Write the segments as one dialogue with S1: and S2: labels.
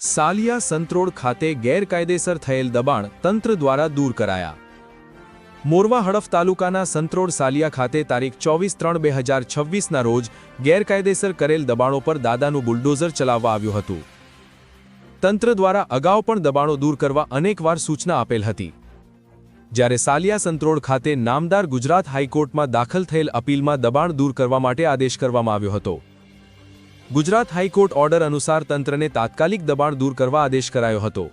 S1: સાલિયા સંત્રોડ ખાતે ગેરકાયદેસર થયેલ દબાણ તંત્ર દ્વારા દૂર કરાયા। મોરવા હડફ તાલુકાના સંત્રોડ સાલિયા ખાતે તારીખ 24/3/2026ના રોજ ગેરકાયદેસર કરેલ દબાણો પર દાદાનું બુલડોઝર ચલાવવા આવ્યું હતું। તંત્ર દ્વારા અગાઉ પણ દબાણો દૂર કરવા અનેકવાર સૂચના આપેલ હતી, જ્યારે સાલિયા સંત્રોડ ખાતે નામદાર ગુજરાત હાઈકોર્ટમાં દાખલ થયેલ અપીલમાં દબાણ દૂર કરવા માટે આદેશ કરવામાં આવ્યો હતો। ગુજરાત હાઈકોર્ટ ઓર્ડર અનુસાર તંત્રને તાત્કાલિક દબાણ દૂર કરવા આદેશ કરાયો હતો।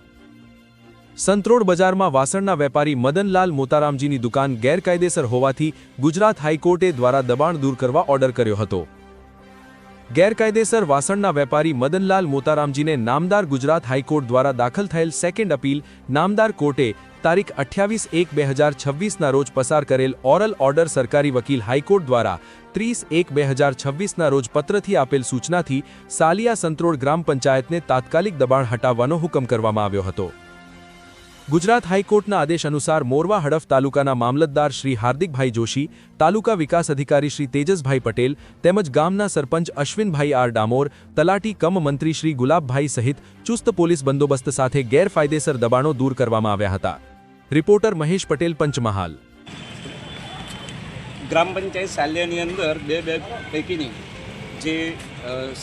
S1: સંત્રોડ બજારમાં વાસણના વેપારી મદનલાલ મોતારામજીની દુકાન ગેરકાયદેસર હોવાથી ગુજરાત હાઈકોર્ટે દ્વારા દબાણ દૂર કરવા ઓર્ડર કર્યો હતો। ગેરકાયદેસર વાસણના વેપારી મદનલાલ મોતારામજીને નામદાર ગુજરાત હાઈકોર્ટ દ્વારા દાખલ થયેલ સેકન્ડ અપીલ નામદાર કોર્ટે તારીખ 28/1/2026ના રોજ પસાર કરેલ ઓરલ ઓર્ડર સરકારી વકીલ હાઈકોર્ટ દ્વારા 30/1/2026ના રોજ પત્રથી આપેલ સૂચનાથી સાલિયા સંત્રોડ ગ્રામ પંચાયતને તાત્કાલિક દબાણ હટાવવાનો હુકમ કરવામાં આવ્યો હતો। ગુજરાત હાઈકોર્ટના આદેશ અનુસાર મોરવા હડફ તાલુકાના મામલતદાર શ્રી હાર્દિકભાઈ જોશી, તાલુકા વિકાસ અધિકારી શ્રી તેજસભાઈ પટેલ તેમજ ગામના સરપંચ અશ્વિનભાઈ આર ડામોર, તલાટી કમ મંત્રી શ્રી ગુલાબભાઈ સહિત ચુસ્ત પોલીસ બંદોબસ્ત સાથે ગેરકાયદેસર દબાણો દૂર કરવામાં આવ્યા હતા। રિપોર્ટર મહેશ પટેલ, પંચમહાલ।
S2: ગ્રામ પંચાયત સાલિયાની અંદર બે પૈકીની જે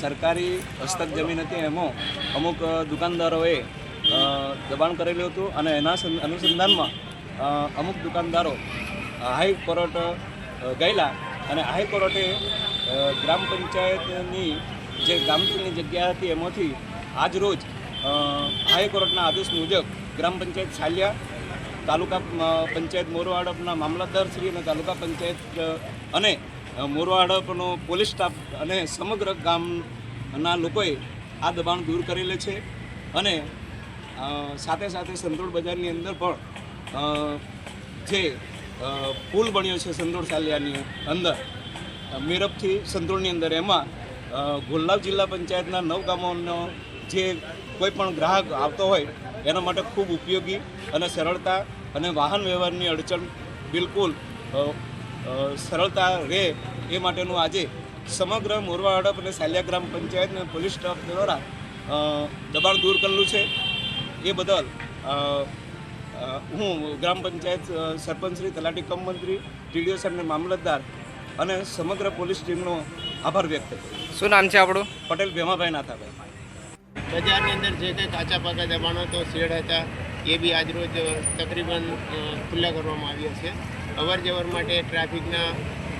S2: સરકારી હસ્તક જમીન હતી એમાં અમુક દુકાનદારોએ દબાણ કરેલું હતું અને એના અનુસંધાનમાં અમુક દુકાનદારો હાઈકોર્ટ ગયેલા અને હાઈકોર્ટે ગ્રામ પંચાયતની જે ગામની જગ્યા હતી એમાંથી આજ રોજ હાઈકોર્ટના આદેશ મુજબ ગ્રામ પંચાયત સાલિયા, તાલુકા પંચાયત મોરવા હડફના મામલતદાર શ્રી અને તાલુકા પંચાયત અને મોરવા હડફનો પોલીસ સ્ટાફ અને સમગ્ર ગામના લોકોએ આ દબાણ દૂર કરેલું છે। અને સાથે સાથે સંત્રોડ બજારની અંદર પણ જે પુલ બન્યો છે સંત્રોડ સાલિયાની અંદર મેરપથી સંત્રોડની અંદર, એમાં ગોલ્લાવ જિલ્લા પંચાયતના 9 ગામોનો જે કોઈ પણ ગ્રાહક આવતો હોય એના માટે ખૂબ ઉપયોગી અને સરળતા અને વાહન વ્યવહારની અડચણ બિલકુલ સરળતા રહે એ માટેનું આજે સમગ્ર મોરવા હડફ અને સાલિયા ગ્રામ પંચાયત અને પોલીસ સ્ટાફ દ્વારા દબાણ દૂર કરેલું છે। એ બદલ હું ગ્રામ પંચાયત સરપંચ શ્રી, તલાટી કમ મંત્રી, ટીડીઓ સાહેબને મામલતદાર અને સમગ્ર પોલીસ ટીમનો આભાર વ્યક્ત કરું છું।
S3: શું નામ છે આપણું?
S2: પટેલ ભેમાભાઈ નાથાભાઈ।
S4: બજારની અંદર જે કંઈ કાચા પાકા દબાણો તો શેડ હતા એ બી આજરોજ તકરીબન ખુલ્લા કરવામાં આવ્યા છે। અવર જવર માટે ટ્રાફિકના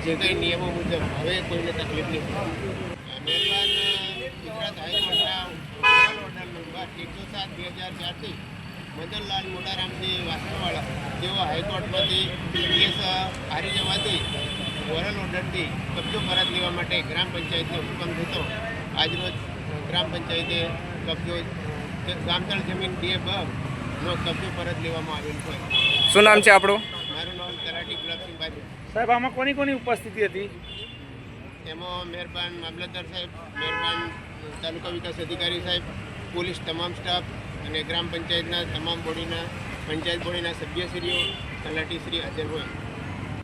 S4: જે કંઈ નિયમો મુજબ હવે કોઈને તકલીફ નહીં। મહેરબાન ગુજરાત હાઈકોર્ટના ઓર્ડર નંબર 107/2004થી મદનલાલ મોટારામજી વાસણવાળા જેઓ હાઈકોર્ટમાંથી કેસ હારી જવાથી ઓરલ ઓર્ડરથી કબજો પરત લેવા માટે ગ્રામ પંચાયતનો હુકમ થતો આજરોજ ગ્રામ પંચાયતે કબજો ગામતળ જમીન 2/2નો કબજો પરત લેવામાં આવેલ છે।
S3: શું નામ છે આપણું?
S4: મારું નામ તલાટી ગુલાબસિંહભાઈ
S5: સાહેબ, આમાં કોની ઉપસ્થિતિ હતી?
S4: એમાં મહેરબાન મામલતદાર સાહેબ, મહેરબાન તાલુકા વિકાસ અધિકારી સાહેબ, પોલીસ તમામ સ્ટાફ અને ગ્રામ પંચાયતના તમામ બોડીના પંચાયત બોડીના સભ્યશ્રીઓ, તલાટીશ્રી હાજર હોય।